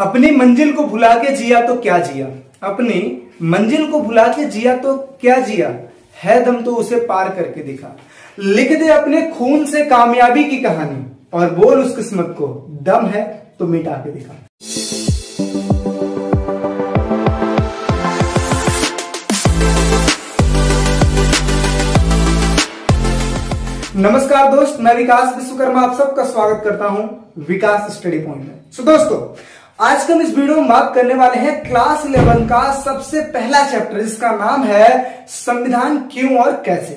अपनी मंजिल को भुला के जिया तो क्या जिया, अपनी मंजिल को भुला के जिया तो क्या जिया, है दम तो उसे पार करके दिखा। लिख दे अपने खून से कामयाबी की कहानी और बोल उस किस्मत को, दम है तो मिटा के दिखा। नमस्कार दोस्त, मैं विकास विश्वकर्मा आप सबका स्वागत करता हूं विकास स्टडी पॉइंट में। सो दोस्तों, आज के हम इस वीडियो में बात करने वाले हैं क्लास 11 का सबसे पहला चैप्टर, जिसका नाम है संविधान क्यों और कैसे,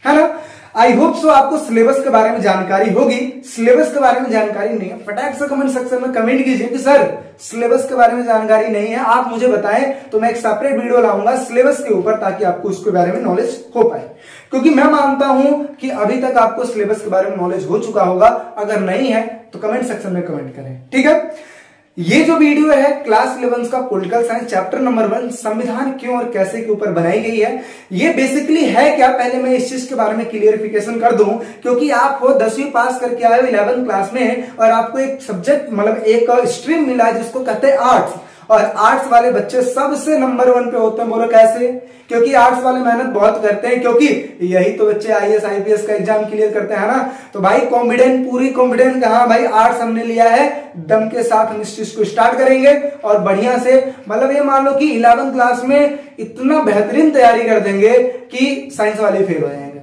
है ना। आई होप सो आपको सिलेबस के बारे में जानकारी होगी। सिलेबस के बारे में जानकारी नहीं है, फटाक से कमेंट सेक्शन में कमेंट कीजिए कि सर सिलेबस के बारे में जानकारी नहीं है, आप मुझे बताएं तो मैं एक सेपरेट वीडियो लाऊंगा सिलेबस के ऊपर, ताकि आपको उसके बारे में नॉलेज हो पाए। क्योंकि मैं मानता हूं कि अभी तक आपको सिलेबस के बारे में नॉलेज हो चुका होगा, अगर नहीं है तो कमेंट सेक्शन में कमेंट करें, ठीक है। ये जो वीडियो है क्लास 11 का पॉलिटिकल साइंस चैप्टर नंबर 1 संविधान क्यों और कैसे के ऊपर बनाई गई है। ये बेसिकली है क्या, पहले मैं इस चीज के बारे में क्लियरिफिकेशन कर दूं, क्योंकि आप हो 10वीं पास करके आए हो 11th क्लास में और आपको एक सब्जेक्ट मतलब एक स्ट्रीम मिला है जिसको कहते हैं आर्ट्स, और आर्ट्स वाले बच्चे सबसे नंबर 1 पे होते हैं। बोलो कैसे? क्योंकि आर्ट्स वाले मेहनत बहुत करते हैं, क्योंकि यही तो बच्चे आईएएस आईपीएस का एग्जाम क्लियर करते हैं ना। तो भाई कॉन्फिडेंट, पूरी कॉन्फिडेंस, हाँ भाई आर्ट्स हमने लिया है, दम के साथ हम इस चीज को स्टार्ट करेंगे और बढ़िया से, मतलब ये मान लो कि 11th क्लास में इतना बेहतरीन तैयारी कर देंगे कि साइंस वाले फेल हो जाएंगे।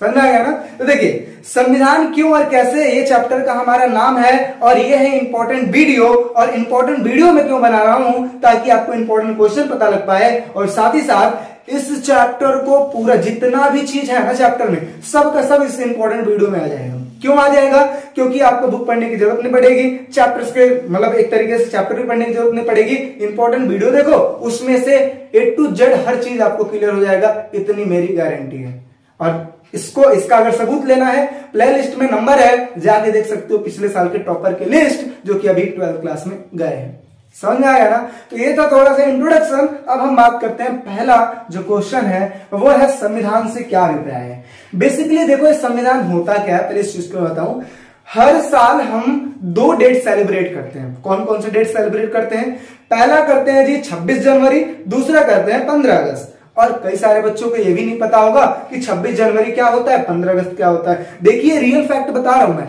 समझ आ गया ना। तो देखिए, संविधान क्यों और कैसे, ये चैप्टर का हमारा नाम है और ये है इंपॉर्टेंट वीडियो। और इंपॉर्टेंट वीडियो में क्यों बना रहा हूं, ताकि आपको इंपॉर्टेंट क्वेश्चन पता लग पाए, और साथ ही साथ इस चैप्टर को पूरा जितना भी चीज है ना चैप्टर में, सब का सब इस इंपॉर्टेंट वीडियो में आ जाएगा। क्यों आ जाएगा? क्योंकि आपको बुक पढ़ने की जरूरत नहीं पड़ेगी, चैप्टर्स के मतलब एक तरीके से चैप्टर भी पढ़ने की जरूरत नहीं पड़ेगी। इंपॉर्टेंट वीडियो देखो, उसमें से A to Z हर चीज आपको क्लियर हो जाएगा, इतनी मेरी गारंटी है। और इसका अगर सबूत लेना है, प्ले लिस्ट में नंबर है, जाके देख सकते हो पिछले साल के टॉपर की लिस्ट, जो कि अभी 12th क्लास में गए हैं। समझ में आया ना। तो ये था थोड़ा सा इंट्रोडक्शन। अब हम बात करते हैं, पहला जो क्वेश्चन है वो है संविधान से क्या अभिप्राय है। बेसिकली देखो, संविधान होता क्या है, पहले इस चीज को बताऊं। हर साल हम 2 डेट सेलिब्रेट करते हैं। कौन कौन से डेट सेलिब्रेट करते हैं? पहला करते हैं जी 26 जनवरी, दूसरा करते हैं 15 अगस्त। और कई सारे बच्चों को यह भी नहीं पता होगा कि 26 जनवरी क्या होता है, 15 अगस्त क्या होता है। देखिए, रियल फैक्ट बता रहा हूं मैं।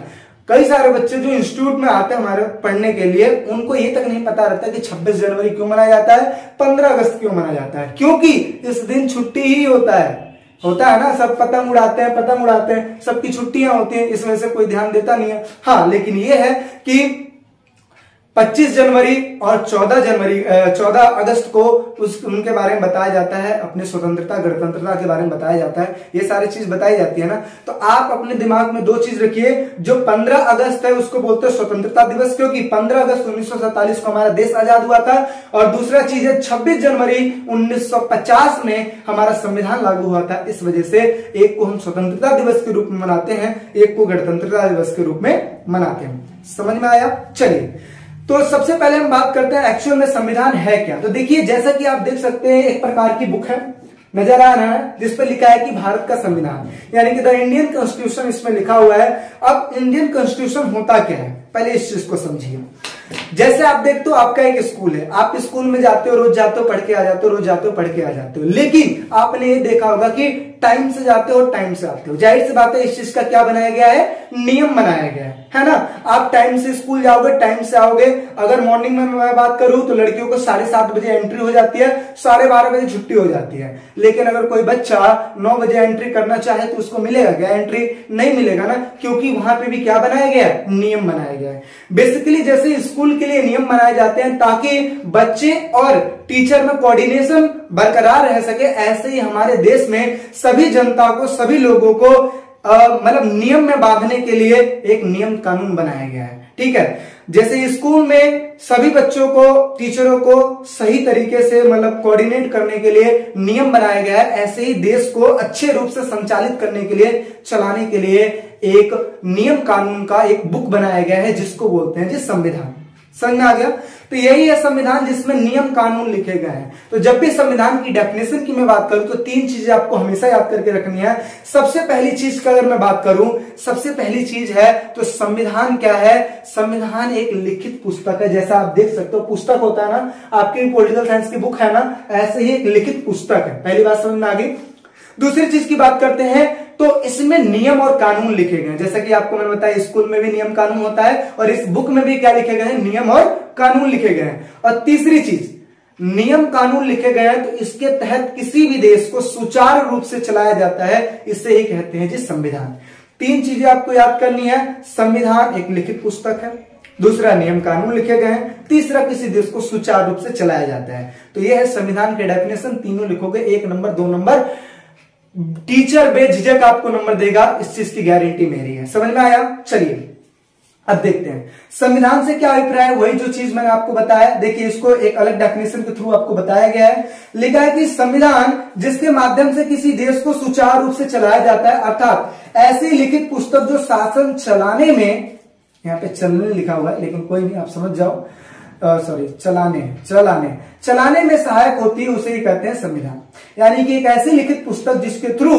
कई सारे बच्चे जो इंस्टीट्यूट में आते हैं हमारे पढ़ने के लिए, उनको ये तक नहीं पता रहता कि 26 जनवरी क्यों मनाया जाता है, 15 अगस्त क्यों मनाया जाता है। क्योंकि इस दिन छुट्टी ही होता है ना। सब पतंग उड़ाते हैं, सबकी छुट्टियां होती हैं, इस वजह से कोई ध्यान देता नहीं है। हाँ, लेकिन ये है कि 25 जनवरी और 14 अगस्त को उनके बारे में बताया जाता है, अपने स्वतंत्रता गणतंत्रता के बारे में बताया जाता है, ये सारी चीज बताई जाती है ना। तो आप अपने दिमाग में 2 चीज रखिए। जो 15 अगस्त है उसको बोलते हैं स्वतंत्रता दिवस, क्योंकि 15 अगस्त 1947 को हमारा देश आजाद हुआ था। और दूसरा चीज है 26 जनवरी 1950 में हमारा संविधान लागू हुआ था। इस वजह से एक को हम स्वतंत्रता दिवस के रूप में मनाते हैं, एक को गणतंत्रता दिवस के रूप में मनाते हैं। समझ में आया? चलिए, तो सबसे पहले हम बात करते हैं एक्चुअल में संविधान है क्या। तो देखिए, जैसा कि आप देख सकते हैं, एक प्रकार की बुक है, नजर आ रहा है, जिसपे लिखा है कि भारत का संविधान, यानी कि द इंडियन कॉन्स्टिट्यूशन इसमें लिखा हुआ है। अब इंडियन कॉन्स्टिट्यूशन होता क्या है, पहले इस चीज को समझिए। जैसे आप देखते हो, आपका एक स्कूल है, आप स्कूल में जाते हो, रोज जाते हो, पढ़ के आ जाते हो, रोज जाते हो, पढ़ के आ जाते हो। लेकिन आपने ये देखा होगा कि टाइम से जाते हो, टाइम से आते हो। जाहिर सी बात है, इस चीज का क्या बनाया गया है, नियम बनाया गया है ना। आप टाइम से स्कूल जाओगे, टाइम से आओगे। अगर मॉर्निंग में मैं बात करूं तो लड़कियों को 7:30 बजे एंट्री हो जाती है, 12:30 बजे छुट्टी हो जाती है। लेकिन अगर कोई बच्चा 9 बजे एंट्री करना चाहे तो उसको मिलेगा क्या एंट्री? नहीं मिलेगा ना, क्योंकि वहां पे भी क्या बनाया गया है, नियम बनाया गया है। बेसिकली जैसे स्कूल के लिए नियम बनाए जाते हैं ताकि बच्चे और टीचर में कोऑर्डिनेशन बरकरार रह सके, ऐसे ही हमारे देश में सभी जनता को, सभी लोगों को मतलब नियम में बांधने के लिए एक नियम कानून बनाया गया है। ठीक है, जैसे स्कूल में सभी बच्चों को, टीचरों को सही तरीके से मतलब कोऑर्डिनेट करने के लिए नियम बनाया गया है, ऐसे ही देश को अच्छे रूप से संचालित करने के लिए, चलाने के लिए एक नियम कानून का एक बुक बनाया गया है, जिसको बोलते हैं जी संविधान। समझ में आ गया। तो यही है संविधान जिसमें नियम कानून लिखे गए हैं। तो जब भी संविधान की डेफिनेशन की मैं बात करूं तो 3 चीजें आपको हमेशा याद करके रखनी है। सबसे पहली चीज का अगर मैं बात करूं, सबसे पहली चीज है तो संविधान क्या है? संविधान एक लिखित पुस्तक है। जैसा आप देख सकते हो पुस्तक होता है ना, आपकी पॉलिटिकल साइंस की बुक है ना, ऐसे ही एक लिखित पुस्तक है। पहली बात समझ में आ गई। दूसरी चीज की बात करते हैं तो इसमें नियम और कानून लिखे गए हैं। जैसा कि आपको मैंने बताया स्कूल में भी नियम कानून होता है और इस बुक में भी क्या लिखे गए हैं? नियम और कानून लिखे गए हैं। और तीसरी चीज, नियम कानून लिखे गए हैं तो इसके तहत किसी भी देश को सुचारू रूप से चलाया जाता है, इसे ही कहते हैं जी संविधान। 3 चीजें आपको याद करनी है। संविधान एक लिखित पुस्तक है, दूसरा नियम कानून लिखे गए हैं, तीसरा किसी देश को सुचारू रूप से चलाया जाता है। तो यह है संविधान के डेफिनेशन। तीनों लिखोगे 1 नंबर 2 नंबर, टीचर बेझिझक आपको नंबर देगा, इस चीज की गारंटी मेरी है। समझ में आया? चलिए अब देखते हैं संविधान से क्या अभिप्राय है। वही जो चीज मैंने आपको बताया, देखिए इसको एक अलग डेफिनेशन के थ्रू आपको बताया गया है। लिखा है कि संविधान जिसके माध्यम से किसी देश को सुचारू रूप से चलाया जाता है, अर्थात ऐसी लिखित पुस्तक जो शासन चलाने में, यहाँ पे चलने लिखा हुआ है लेकिन कोई नहीं, आप समझ जाओ, सॉरी चलाने में सहायक होती है, उसे ही कहते हैं संविधान। यानी कि एक ऐसी लिखित पुस्तक जिसके थ्रू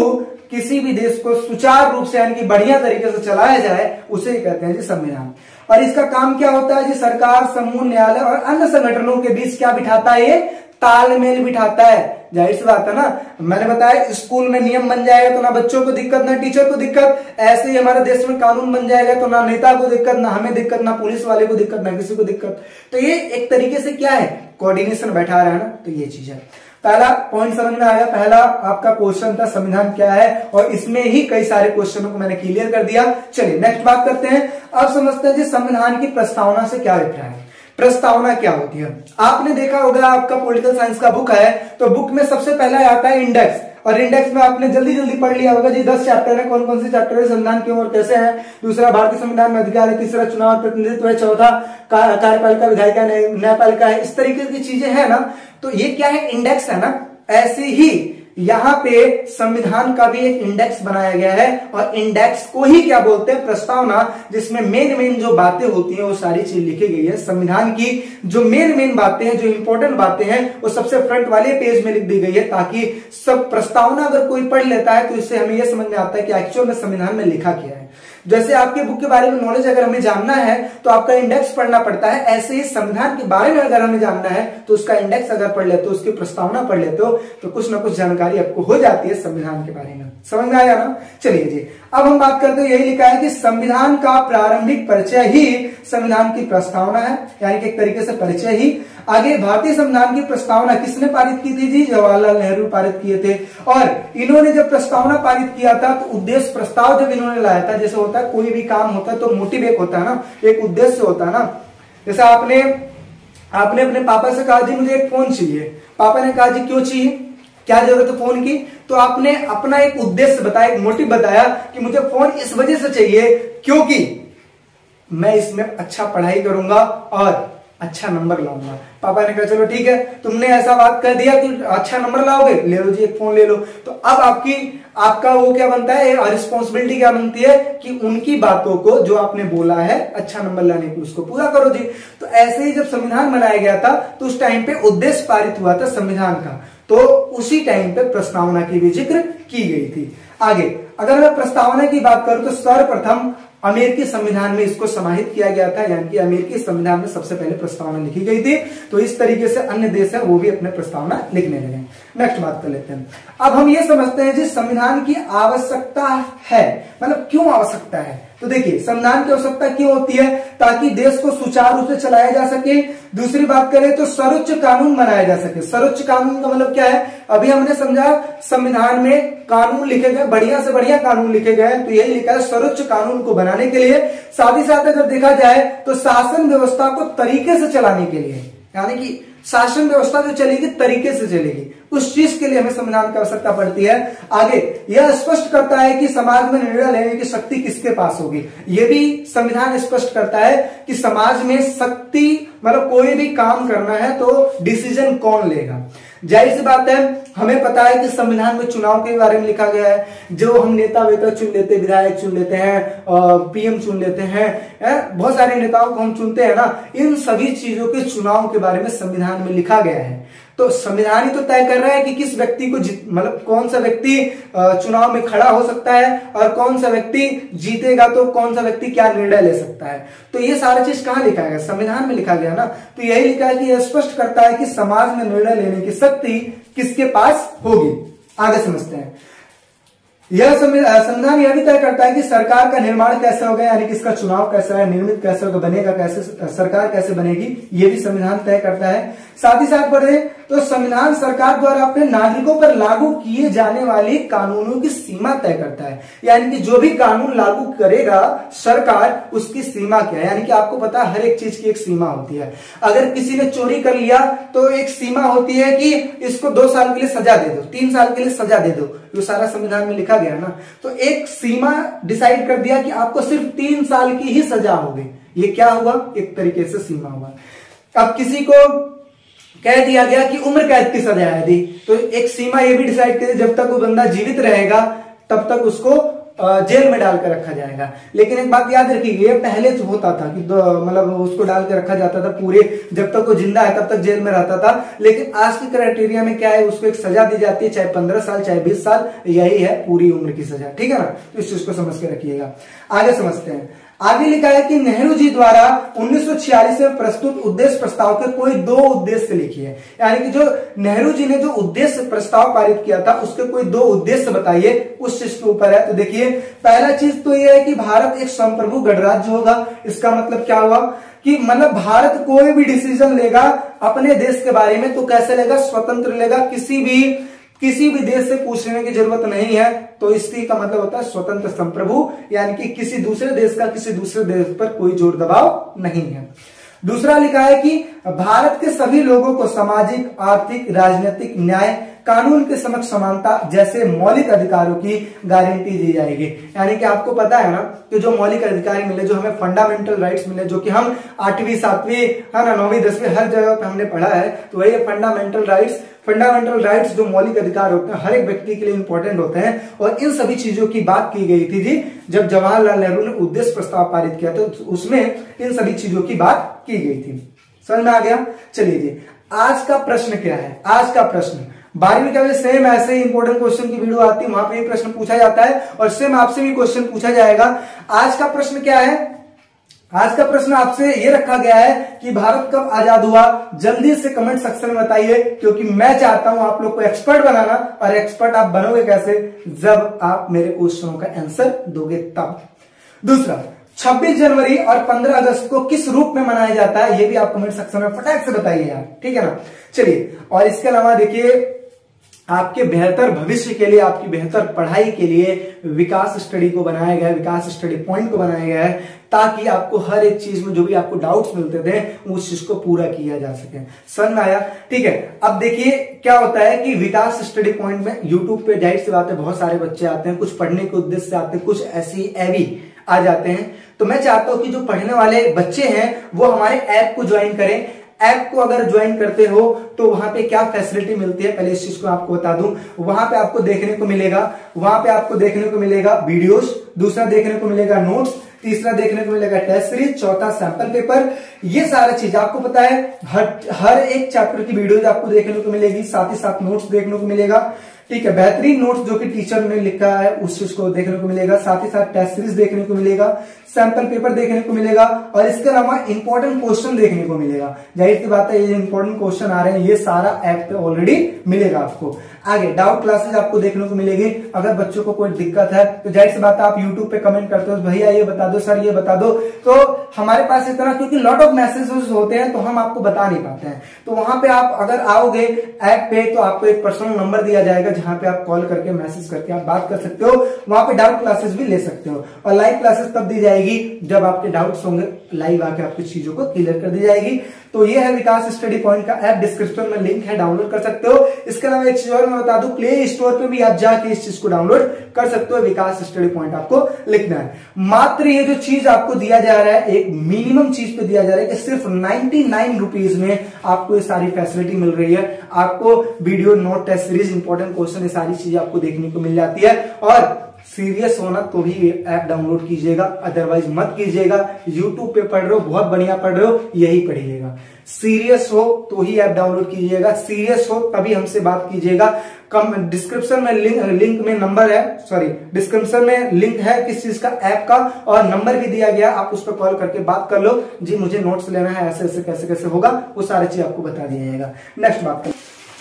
किसी भी देश को सुचारू रूप से यानी कि बढ़िया तरीके से चलाया जाए, उसे ही कहते हैं जी संविधान। और इसका काम क्या होता है जी? सरकार, समूह, न्यायालय और अन्य संगठनों के बीच क्या बिठाता है? ये तालमेल बिठाता है। जाहिर सी बात है ना, मैंने बताया स्कूल में नियम बन जाएगा तो ना बच्चों को दिक्कत ना टीचर को दिक्कत, ऐसे ही हमारे देश में कानून बन जाएगा तो ना नेता को दिक्कत, ना हमें दिक्कत, ना पुलिस वाले को दिक्कत, ना किसी को दिक्कत। तो ये एक तरीके से क्या है? कोऑर्डिनेशन बैठा रहा है ना, तो ये चीज है। पहला पॉइंट समझ में आया। पहला आपका क्वेश्चन था संविधान क्या है, और इसमें ही कई सारे क्वेश्चनों को मैंने क्लियर कर दिया। चलिए नेक्स्ट बात करते हैं। अब समझते हैं जी संविधान की प्रस्तावना से क्या अभिप्राय है। प्रस्तावना क्या होती है? आपने देखा होगा, आपका पॉलिटिकल साइंस का बुक है तो बुक में सबसे पहला आता है इंडेक्स, और इंडेक्स में आपने जल्दी जल्दी पढ़ लिया होगा जी 10 चैप्टर है। कौन कौन से चैप्टर है? संविधान क्यों और कैसे है, दूसरा भारतीय संविधान में अधिकार है, तीसरा चुनाव और प्रतिनिधित्व है, चौथा कार्यपालिका विधायिका न्यायपालिका है, इस तरीके की चीजें है ना। तो ये क्या है? इंडेक्स है ना। ऐसे ही यहां पे संविधान का भी एक इंडेक्स बनाया गया है, और इंडेक्स को ही क्या बोलते हैं? प्रस्तावना, जिसमें मेन जो बातें होती हैं वो सारी चीज लिखी गई है। संविधान की जो मेन बातें हैं, जो इंपॉर्टेंट बातें हैं, वो सबसे फ्रंट वाले पेज में लिख दी गई है, ताकि सब प्रस्तावना अगर कोई पढ़ लेता है तो इससे हमें यह समझ में आता है कि एक्चुअल में संविधान में लिखा क्या है। जैसे आपके बुक के बारे में नॉलेज अगर हमें जानना है तो आपका इंडेक्स पढ़ना पड़ता है, ऐसे ही संविधान के बारे में अगर हमें जानना है तो उसका इंडेक्स अगर पढ़ लेते हो, उसकी प्रस्तावना पढ़ लेते हो, तो कुछ ना कुछ जानकारी आपको हो जाती है संविधान के बारे में। समझ में आया ना? चलिए जी, अब हम बात करते हैं, यही लिखा है कि संविधान का प्रारंभिक परिचय ही संविधान की प्रस्तावना है, यानी कि एक तरीके से परिचय ही। आगे भारतीय संविधान की प्रस्तावना किसने पारित की थी जी? जवाहरलाल नेहरू पारित किए थे। और इन्होंने जब प्रस्तावना पारित किया था तो उद्देश्य प्रस्ताव जब इन्होंने लाया था, जैसे होता है कोई भी काम होता है तो मोटिव एक होता है ना, एक उद्देश्य होता है ना। जैसे आपने अपने पापा से कहा जी मुझे एक फोन चाहिए, पापा ने कहा जी क्यों चाहिए, क्या जरूरत है फोन की? तो आपने अपना एक उद्देश्य बताया, एक मोटिव बताया कि मुझे फोन इस वजह से चाहिए क्योंकि मैं इसमें अच्छा पढ़ाई करूंगा और अच्छा नंबर लाऊंगा। पापा ने कहा चलो ठीक है, तुमने ऐसा बात कर दिया कि अच्छा नंबर लाओगे, ले लो जी एक फोन ले लो। तो अब आपका वो क्या बनता है, रिस्पॉन्सिबिलिटी क्या बनती है कि उनकी बातों को जो आपने बोला है अच्छा नंबर लाने की उसको पूरा करो जी। तो ऐसे ही जब संविधान बनाया गया था तो उस टाइम पे उद्देश्य पारित हुआ था संविधान का, तो उसी टाइम पे प्रस्तावना की भी जिक्र की गई थी। आगे अगर मैं प्रस्तावना की बात करूं तो सर्वप्रथम अमेरिकी संविधान में इसको समाहित किया गया था, यानी कि अमेरिकी संविधान में सबसे पहले प्रस्तावना लिखी गई थी। तो इस तरीके से अन्य देश है वो भी अपने प्रस्तावना लिखने लगे। नेक्स्ट बात कर लेते हैं। अब हम ये समझते हैं जी संविधान की आवश्यकता है, मतलब क्यों आवश्यकता है। तो देखिए संविधान की आवश्यकता क्यों होती है? ताकि देश को सुचारू रूप से चलाया जा सके। दूसरी बात करें तो सर्वोच्च कानून बनाया जा सके। सर्वोच्च कानून का मतलब क्या है? अभी हमने समझा संविधान में कानून लिखे गए, बढ़िया से बढ़िया कानून लिखे गए, तो यही लिखा है सर्वोच्च कानून को बनाने के लिए। साथ ही साथ अगर देखा जाए तो शासन व्यवस्था को तरीके से चलाने के लिए, यानी कि शासन व्यवस्था जो चलेगी तरीके से चलेगी, उस चीज के लिए हमें संविधान की आवश्यकता पड़ती है। आगे यह स्पष्ट करता है कि समाज में निर्णय लेने की शक्ति किसके पास होगी। यह भी संविधान स्पष्ट करता है कि समाज में शक्ति मतलब कोई भी काम करना है तो डिसीजन कौन लेगा। जाहिर सी बात है, हमें पता है कि संविधान में चुनाव के बारे में लिखा गया है, जो हम नेता वेता चुन लेते, विधायक चुन लेते हैं, पीएम चुन लेते हैं, बहुत सारे नेताओं को हम चुनते हैं ना, इन सभी चीजों के चुनाव के बारे में संविधान में लिखा गया है। तो संविधान ही तो तय कर रहा है कि किस व्यक्ति को मतलब कौन सा व्यक्ति चुनाव में खड़ा हो सकता है और कौन सा व्यक्ति जीतेगा तो कौन सा व्यक्ति क्या निर्णय ले सकता है। तो ये सारा चीज कहाँ लिखा है, संविधान में लिखा गया ना। तो यही लिखा है कि यह स्पष्ट करता है कि समाज में निर्णय लेने की शक्ति किसके पास होगी। आगे समझते हैं। यह संविधान यह भी तय करता है कि सरकार का निर्माण कैसे होगा, यानी कि इसका चुनाव कैसा है, निर्मित कैसे होगा, बनेगा कैसे, सरकार कैसे बनेगी, ये भी संविधान तय करता है। साथ ही साथ बढ़े तो संविधान सरकार द्वारा अपने नागरिकों पर लागू किए जाने वाली कानूनों की सीमा तय करता है, यानी कि जो भी कानून लागू करेगा सरकार उसकी सीमा क्या है। यानी कि आपको पता है हर एक चीज की एक सीमा होती है। अगर किसी ने चोरी कर लिया तो एक सीमा होती है कि इसको 2 साल के लिए सजा दे दो, 3 साल के लिए सजा दे दो, ये सारा संविधान में लिखा गया ना। तो एक सीमा डिसाइड कर दिया कि आपको सिर्फ 3 साल की ही सजा होगी। ये क्या हुआ, एक तरीके से सीमा हुआ। अब किसी को कह दिया गया कि उम्र कैद की सजा है दी, तो एक सीमा ये भी डिसाइड कर, जब तक वो बंदा जीवित रहेगा तब तक उसको जेल में डालकर रखा जाएगा। लेकिन एक बात याद रखिए, ये पहले तो होता था कि मतलब उसको डाल के रखा जाता था पूरे, जब तक वो जिंदा है तब तक जेल में रहता था। लेकिन आज के क्राइटेरिया में क्या है, उसको एक सजा दी जाती है, चाहे 15 साल चाहे 20 साल, यही है पूरी उम्र की सजा। ठीक है ना, तो इस चीज को समझ के रखिएगा। आगे समझते हैं। आगे लिखा है कि नेहरू जी द्वारा 1946 में प्रस्तुत उद्देश्य प्रस्ताव के कोई 2 उद्देश्य लिखिए। यानी कि जो नेहरू जी ने जो उद्देश्य प्रस्ताव पारित किया था उसके कोई 2 उद्देश्य बताइए, उस चीज के ऊपर है। तो देखिए, पहला चीज तो यह है कि भारत एक संप्रभु गणराज्य होगा। इसका मतलब क्या हुआ कि मतलब भारत कोई भी डिसीजन लेगा अपने देश के बारे में तो कैसे लेगा, स्वतंत्र लेगा, किसी भी देश से पूछने की जरूरत नहीं है। तो इसी का मतलब होता है स्वतंत्र संप्रभु, यानी कि किसी दूसरे देश का किसी दूसरे देश पर कोई जोर दबाव नहीं है। दूसरा लिखा है कि भारत के सभी लोगों को सामाजिक, आर्थिक, राजनीतिक, न्याय, कानून के समक्ष समानता जैसे मौलिक अधिकारों की गारंटी दी जाएगी। यानी कि आपको पता है ना कि जो मौलिक अधिकार मिले, जो हमें फंडामेंटल राइट्स मिले, जो कि हम 8वीं 7वीं है ना 9वीं 10वीं हर जगह पे हमने पढ़ा है, तो वही फंडामेंटल राइट्स जो मौलिक अधिकार होते हैं हर एक व्यक्ति के लिए इंपॉर्टेंट होते हैं। और इन सभी चीजों की बात की गई थी जी जब जवाहरलाल नेहरू ने उद्देश्य प्रस्ताव पारित किया था, तो उसमें इन सभी चीजों की बात की गई थी। समझ में आ गया। चलिए जी, आज का प्रश्न क्या है। आज का प्रश्न 12वीं का भी सेम ऐसे ही इंपॉर्टेंट क्वेश्चन की वीडियो आती है, वहां पे भी प्रश्न पूछा जाता है और सेम आपसे भी क्वेश्चन पूछा जाएगा। आज का प्रश्न क्या है, आज का प्रश्न आपसे ये रखा गया है कि भारत कब आजाद हुआ। जल्दी से कमेंट सेक्शन में बताइए, क्योंकि मैं चाहता हूं आप लोग को एक्सपर्ट बनाना। और एक्सपर्ट आप बनोगे कैसे, जब आप मेरे क्वेश्चनों का आंसर दोगे तब। दूसरा, 26 जनवरी और 15 अगस्त को किस रूप में मनाया जाता है, ये भी आप कमेंट सेक्शन में फटाक से बताइए यार, ठीक है ना। चलिए, और इसके अलावा देखिए, आपके बेहतर भविष्य के लिए, आपकी बेहतर पढ़ाई के लिए विकास स्टडी को बनाया गया है, विकास स्टडी पॉइंट को बनाया गया है, ताकि आपको हर एक चीज में जो भी आपको डाउट्स मिलते थे उस चीज को पूरा किया जा सके। समझ में आया। ठीक है, अब देखिए क्या होता है कि विकास स्टडी पॉइंट में यूट्यूब पे जाहिर सी बात है बहुत सारे बच्चे आते हैं, कुछ पढ़ने के उद्देश्य से आते हैं, कुछ ऐसी एवी आ जाते हैं। तो मैं चाहता हूं कि जो पढ़ने वाले बच्चे हैं वो हमारे ऐप को ज्वाइन करें। ऐप को अगर ज्वाइन करते हो तो वहां पे क्या फैसिलिटी मिलती है, पहले इस चीज को आपको बता दूं। वहां पे आपको देखने को मिलेगा वीडियोस, दूसरा देखने को मिलेगा नोट्स, तीसरा देखने को मिलेगा टेस्ट सीरीज, चौथा सैंपल पेपर। ये सारा चीज आपको पता है, हर एक चैप्टर की वीडियोज आपको देखने को मिलेगी, साथ ही साथ नोट्स देखने को मिलेगा। ठीक है, बेहतरीन नोट्स जो कि टीचर ने लिखा है उस चीज को देखने को मिलेगा, साथ ही साथ टेस्ट सीरीज देखने को मिलेगा, सैंपल पेपर देखने को मिलेगा और इसके अलावा इंपॉर्टेंट क्वेश्चन देखने को मिलेगा। जाहिर सी बात है, ये इंपॉर्टेंट क्वेश्चन आ रहे हैं, ये सारा ऐप पे ऑलरेडी मिलेगा आपको। आगे डाउट क्लासेस आपको देखने को मिलेगी। अगर बच्चों को कोई दिक्कत है तो जाहिर सी बात है आप यूट्यूब पे कमेंट करते हो, भैया ये बता दो, सर ये बता दो, तो हमारे पास इतना, क्योंकि लॉट ऑफ मैसेजेस होते हैं तो हम आपको बता नहीं पाते हैं। तो वहां पे आप अगर आओगे ऐप पे तो आपको एक पर्सनल नंबर दिया जाएगा, जहां पे आप कॉल करके मैसेज करके आप बात कर सकते हो। वहां पे डाउट क्लासेस भी ले सकते हो और लाइव क्लासेस तब दी जाएगी जब आपके डाउट्स होंगे, लाइव आके आपकी चीजों को क्लियर कर दी जाएगी। तो ये है विकास स्टडी पॉइंट का ऐप, डिस्क्रिप्शन में लिंक है, डाउनलोड कर सकते हो। इसके अलावा एक चीज और मैं बता दूं, प्ले स्टोर पे भी आप जाके इस चीज को डाउनलोड कर सकते हो। विकास स्टडी पॉइंट आपको लिखना है। मात्र ये जो चीज आपको दिया जा रहा है, एक मिनिमम चीज पे दिया जा रहा है कि सिर्फ 99 रुपीज में आपको ये सारी फैसिलिटी मिल रही है। आपको video, note, test series, important question, ये सारी चीजें आपको देखने को मिल जाती है। और सीरियस होना तो ही ऐप डाउनलोड कीजिएगा, अदरवाइज मत कीजिएगा। यूट्यूब पे पढ़ रहे हो, बहुत बढ़िया पढ़ रहे हो, यही पढ़िएगा। सीरियस हो तो ही ऐप डाउनलोड कीजिएगा, सीरियस हो तभी हमसे बात कीजिएगा। कम डिस्क्रिप्शन में लिंक में नंबर है, सॉरी डिस्क्रिप्शन में लिंक है किस चीज का, ऐप का, और नंबर भी दिया गया, आप उस पर कॉल करके बात कर लो। जी मुझे नोट्स लेना है, ऐसे ऐसे कैसे कैसे होगा, वो सारी चीज आपको बता दिया जाएगा। नेक्स्ट बात करें,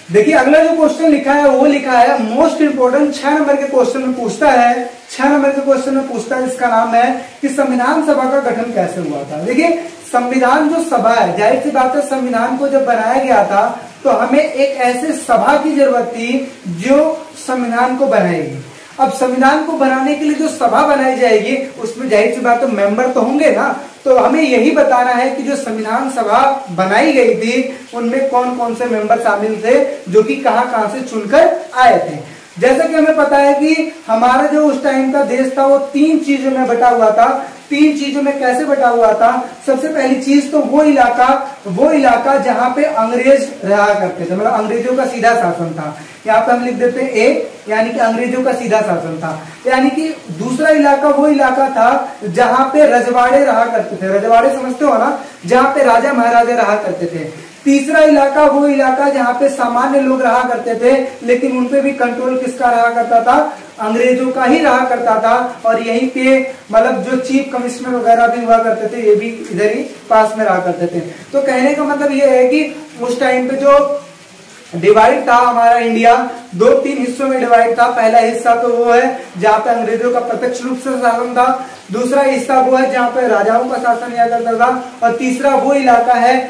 देखिए अगला जो क्वेश्चन लिखा है वो लिखा है मोस्ट इंपोर्टेंट, 6 नंबर के क्वेश्चन में पूछता है, 6 नंबर के क्वेश्चन में पूछता है, इसका नाम है कि संविधान सभा का गठन कैसे हुआ था। देखिए संविधान जो सभा है, जाहिर सी बात है संविधान को जब बनाया गया था तो हमें एक ऐसे सभा की जरूरत थी जो संविधान को बनाएगी। अब संविधान को बनाने के लिए जो सभा बनाई जाएगी उसमें जाहिर सी बात है मेंबर तो होंगे ना, तो हमें यही बताना है कि जो संविधान सभा बनाई गई थी उनमें कौन कौन से मेंबर शामिल थे जो कि कहां से चुनकर आए थे। जैसा कि हमें पता है कि हमारा जो उस टाइम का देश था वो 3 चीजों में बटा हुआ था। 3 चीजों में कैसे बटा हुआ था? सबसे पहली चीज तो वो इलाका जहां पे अंग्रेज रहा करते थे, मतलब अंग्रेजों का सीधा शासन था। यहाँ पे हम लिख देते हैं ए, यानी कि अंग्रेजों का सीधा शासन था। यानी कि दूसरा इलाका वो इलाका था जहां पे रजवाड़े रहा करते थे। रजवाड़े समझते हो ना, जहां पे राजा महाराजा रहा करते थे। तीसरा इलाका वो इलाका जहां पे सामान्य लोग रहा करते थे, लेकिन उनपे भी कंट्रोल किसका रहा करता था? अंग्रेजों का ही रहा करता था। और यहीं पे मतलब जो चीफ कमिश्नर वगैरह भी हुआ करते थे, ये भी इधर ही पास में रहा करते थे। तो कहने का मतलब ये है कि उस टाइम पे जो डिवाइड था हमारा इंडिया, 2-3 हिस्सों में डिवाइड था। पहला हिस्सा तो वो है जहाँ पे अंग्रेजों का प्रत्यक्ष रूप से शासन था, दूसरा हिस्सा वो है जहाँ पे राजाओं का शासन किया करता था, और तीसरा वो इलाका है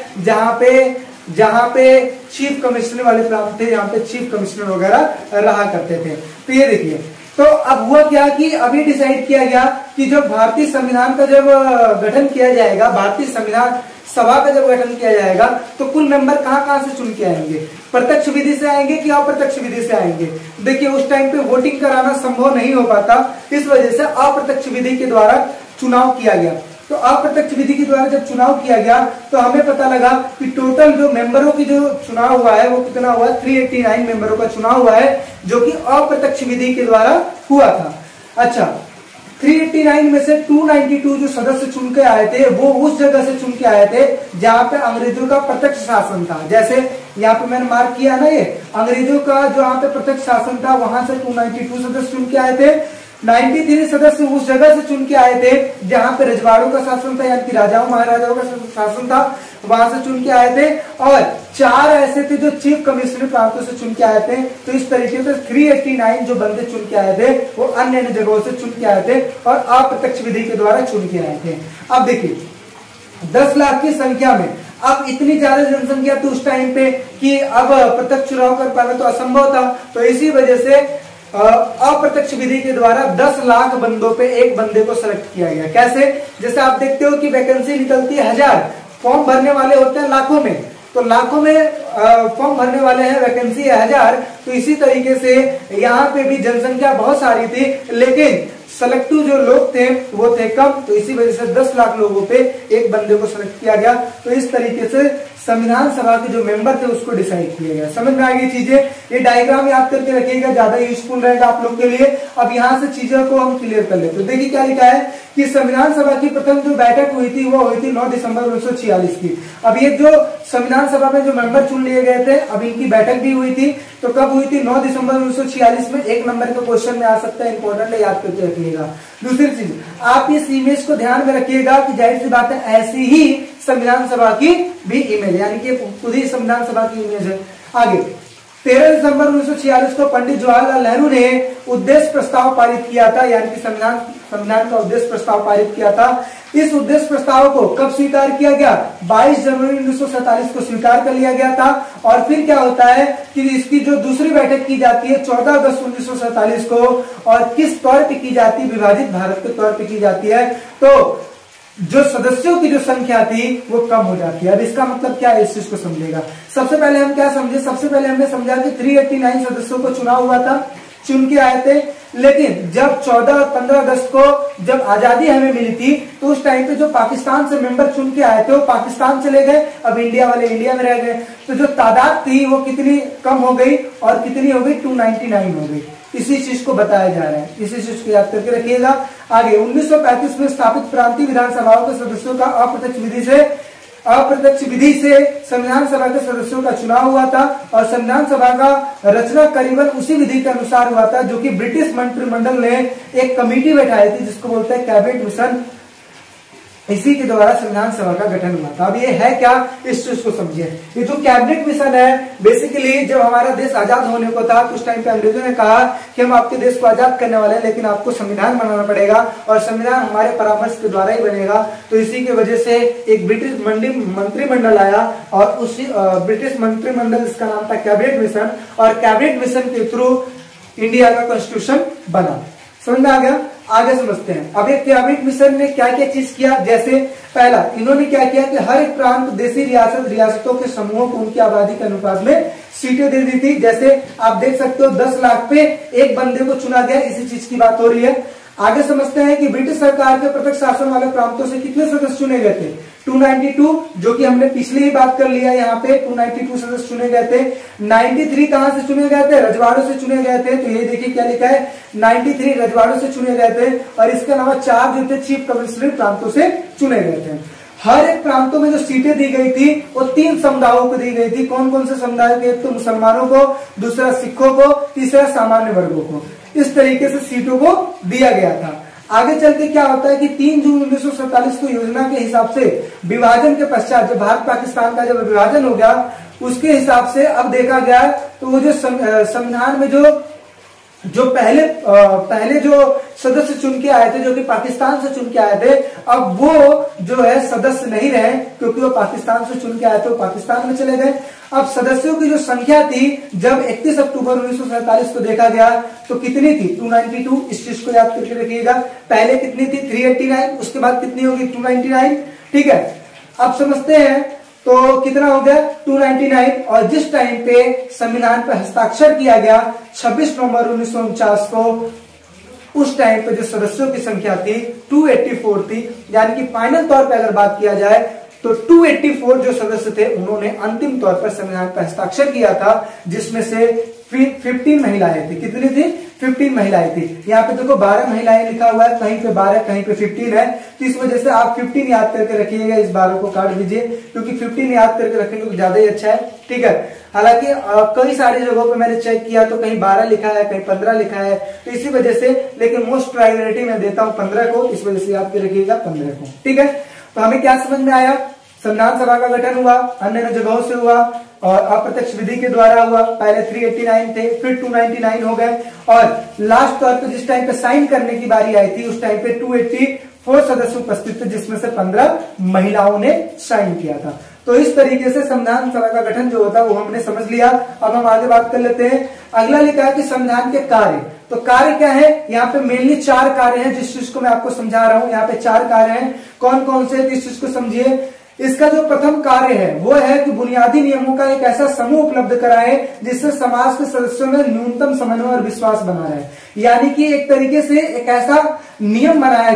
जहाँ पे चीफ कमिश्नर वाले प्रांत थे, जहाँ पे चीफ कमिश्नर वगैरह रहा करते थे। तो ये देखिए, तो अब हुआ क्या कि अभी डिसाइड किया गया कि जो भारतीय संविधान का जब गठन किया जाएगा, भारतीय संविधान सभा का जब गठन किया जाएगा, तो कुल मेंबर कहां से चुन के आएंगे? प्रत्यक्ष विधि से आएंगे कि अप्रत्यक्ष विधि से आएंगे? देखिए उस टाइम पे वोटिंग कराना संभव नहीं हो पाता, इस वजह से अप्रत्यक्ष विधि के द्वारा चुनाव किया गया। तो अप्रत्यक्ष विधि के द्वारा जब चुनाव किया गया तो हमें पता लगा कि टोटल जो मेंबरों की जो चुनाव हुआ है वो कितना हुआ? 389 मेंबरों का चुनाव हुआ है, जो कि अप्रत्यक्ष विधि के द्वारा हुआ था। अच्छा, 389 में से 292 जो सदस्य चुन के आए थे वो उस जगह से चुन के आए थे जहां पे अंग्रेजों का प्रत्यक्ष शासन था। जैसे यहाँ पे मैंने मार्क किया ना, ये अंग्रेजों का जो यहाँ पे प्रत्यक्ष शासन था वहां से 292 सदस्य चुन के आए थे। 93 सदस्य उस जगह से चुन के आए थे जहां पे रजवाड़ों का शासन था, यानी कि राजाओं महाराजाओं का शासन था, वहां से चुन के आए थे। और 4 ऐसे थे जो चीफ कमिश्नर प्रांतों से चुन के आए थे। तो इस तरीके से 389 जो बंदे चुन के आए थे वो अन्य अन्य जगहों से चुन के आए थे और अप्रत्यक्ष विधि के द्वारा चुन के आए थे। अब देखिए 10 लाख की संख्या में अब इतनी ज्यादा जनसंख्या थी उस टाइम पे कि अब प्रत्यक्ष चुनाव कर पाना तो असंभव था। तो इसी वजह से अप्रत्यक्ष विधि के द्वारा 10 लाख बंदों पे एक बंदे को सिलेक्ट किया गया। कैसे? जैसे आप देखते हो कि वैकेंसी निकलती है 1000, फॉर्म भरने वाले होते हैं लाखों में, तो लाखों में फॉर्म भरने वाले हैं, वैकेंसी है 1000। तो इसी तरीके से यहाँ पे भी जनसंख्या बहुत सारी थी, लेकिन सेलेक्टिव जो लोग थे वो थे कम। तो इसी वजह से 10 लाख लोगों पे एक बंदे को सिलेक्ट किया गया। तो इस तरीके से संविधान सभा के जो मेंबर थे उसको डिसाइड किया गया। समझ में आ गई चीजें? ये डायग्राम याद करके रखिएगा, ज्यादा यूजफुल रहेगा आप लोग के लिए। अब यहाँ से चीजों को हम क्लियर कर लेते हैं। देखिए क्या लिखा है कि संविधान सभा की प्रथम जो बैठक हुई थी वो हुई थी 9 दिसंबर 1946 की। अब ये जो संविधान सभा में जो मेंबर चुन लिए गए थे, अब इनकी बैठक भी हुई थी। तो कब हुई थी? 9 दिसंबर 1946 में। 1 नंबर का क्वेश्चन में आ सकता है, इंपॉर्टेंट है, याद करके रखिएगा। दूसरी चीज, आप इस इमेज को ध्यान में रखिएगा कि जाहिर सी बात है ऐसी ही संविधान सभा की भी इमेज, यानी कि खुद ही संविधान सभा की इमेज है। आगे 13 दिसंबर 1946 को पंडित जवाहरलाल नेहरू ने उद्देश्य प्रस्ताव पारित किया था, यानी कि संविधान का उद्देश्य प्रस्ताव पारित किया था। इस उद्देश्य प्रस्ताव को कब स्वीकार किया गया? 22 जनवरी 1947 को स्वीकार कर लिया गया था। और फिर क्या होता है कि इसकी जो दूसरी बैठक की जाती है 14 अगस्त 1947 को, और किस तौर पे की जाती है? विभाजित भारत के तौर पे की जाती है। तो जो सदस्यों की जो संख्या थी वो कम हो जाती है। अब इसका मतलब क्या है, इस चीज को समझेगा। सबसे पहले हम क्या समझे? सबसे पहले हमने समझा कि 389 सदस्यों को चुनाव हुआ था, चुन के आए थे। लेकिन जब 14 और 15 अगस्त को जब आजादी हमें मिली थी, तो उस टाइम पे जो पाकिस्तान से मेंबर चुन के आए थे वो पाकिस्तान चले गए, अब इंडिया वाले इंडिया में रह गए। तो जो तादाद थी वो कितनी कम हो गई, और कितनी हो गई? 299 हो गई। इसी चीज को बताया जा रहा है, इसी चीज को याद करके रखिएगा। आगे 1935 में स्थापित प्रांतीय विधानसभाओं के सदस्यों का अप्रत्यक्ष विधि से संविधान सभा के सदस्यों का चुनाव हुआ था, और संविधान सभा का रचना करीबन उसी विधि के अनुसार हुआ था जो कि ब्रिटिश मंत्रिमंडल ने एक कमेटी बैठाई थी जिसको बोलते हैं कैबिनेट मिशन। इसी के द्वारा संविधान सभा का गठन हुआ था। अब ये है क्या, इस चीज को समझिए। ये जो कैबिनेट मिशन है, बेसिकली जब हमारा देश आजाद होने को था, उस टाइम पे अंग्रेजों ने कहा कि हम आपके देश को आजाद करने वाले हैं, लेकिन आपको संविधान बनाना पड़ेगा, और संविधान हमारे परामर्श के द्वारा ही बनेगा। तो इसी की वजह से एक ब्रिटिश मंत्रिमंडल आया, और उसी ब्रिटिश मंत्रिमंडल, जिसका नाम था कैबिनेट मिशन, और कैबिनेट मिशन के थ्रू इंडिया का कॉन्स्टिट्यूशन बना। समझ में आ गया? आगे समझते हैं। अब एक कैबिनेट मिशन ने क्या क्या चीज किया? जैसे पहला, इन्होंने क्या किया कि हर एक प्रांत, देशी रियासतों के समूहों को उनकी आबादी के अनुपात में सीटें दे दी थी। जैसे आप देख सकते हो 10 लाख पे एक बंदे को चुना गया, इसी चीज की बात हो रही है। आगे समझते हैं कि ब्रिटिश सरकार के प्रत्यक्ष शासन वाले प्रांतों से कितने सदस्य चुने गए थे? 292, जो कि हमने पिछली ही बात कर लिया। यहाँ पे 292 सदस्य चुने गए थे। 93 कहां से चुने गए थे? रजवाड़ों से चुने गए थे। तो ये देखिए क्या लिखा है, 93 रजवाड़ों से चुने गए थे, और इसके अलावा 4 जो थे चीफ कमिश्नरेट प्रांतों से चुने गए थे। हर एक प्रांतों में जो सीटें दी गई थी वो 3 समुदायों को दी गई थी। कौन कौन से समुदाय के? तो मुसलमानों को, दूसरा सिखों को, तीसरा सामान्य वर्गों को। इस तरीके से सीटों को दिया गया था। आगे चलते क्या होता है कि 3 जून 1947 को योजना के हिसाब से विभाजन के पश्चात, जब भारत पाकिस्तान का जब विभाजन हो गया, उसके हिसाब से अब देखा गया तो वो जो संविधान में जो पहले जो सदस्य चुन के आए थे, जो कि पाकिस्तान से चुन के आए थे, अब वो जो है सदस्य नहीं रहे, क्योंकि वो पाकिस्तान से चुन के आए थे, वो पाकिस्तान में चले गए। अब सदस्यों की जो संख्या थी, जब 31 अक्टूबर 1947 को देखा गया तो कितनी थी? 292। इस चीज को याद करके रखिएगा। पहले कितनी थी? 389, उसके बाद कितनी होगी? 299। ठीक है, अब समझते हैं तो कितना हो गया? 299। और जिस टाइम पे संविधान पर हस्ताक्षर किया गया 26 नवंबर 1949 को, उस टाइम पे जो सदस्यों की संख्या थी 284 थी। यानी कि फाइनल तौर पे अगर बात किया जाए तो 284 जो सदस्य थे उन्होंने अंतिम तौर पर संविधान पर हस्ताक्षर किया था, जिसमें से 15 महिलाएं थी। कितनी थी? 15 महिलाएं थी। यहाँ पे देखो 12 महिलाएं लिखा हुआ है, कहीं पे 12, कहीं पे 15 है। तो इस वजह से आप 15 याद करके रखिएगा, इस 12 को काट दीजिए, क्योंकि 15 याद करके रखेंगे तो ज्यादा ही अच्छा है। ठीक है, हालांकि कई सारी जगहों पे मैंने चेक किया तो कहीं 12 लिखा है, कहीं 15 लिखा है, तो इसी वजह से, लेकिन मोस्ट प्रायोरिटी मैं देता हूं 15 को, इस वजह से याद कर रखिएगा 15 को। ठीक है, तो हमें क्या समझ में आया? संविधान सभा का गठन हुआ, अन्य जगहों से हुआ, और अप्रत्यक्ष विधि के द्वारा हुआ। पहले 389 थे, फिर 299 हो गए, और लास्ट तौर पे जिस टाइम पे साइन करने की बारी आई थी, उस टाइम पे 284 सदस्य उपस्थित थे, जिसमें से 15 महिलाओं ने साइन किया था। तो इस तरीके से संविधान सभा का गठन जो होता है वो हमने समझ लिया। अब हम आगे बात कर लेते हैं। अगला लिखा है कि संविधान के कार्य। तो कार्य क्या है? यहाँ पे मेनली 4 कार्य हैं, जिस चीज को मैं आपको समझा रहा हूं। यहाँ पे 4 कार्य हैं। कौन कौन से? इस चीज को समझिए। इसका जो प्रथम कार्य है वो है कि बुनियादी नियमों का एक ऐसा समूह उपलब्ध कराए जिससे समाज के सदस्यों में न्यूनतम समन्वय और विश्वास बना रहे। यानी कि एक तरीके से एक ऐसा नियम बनाया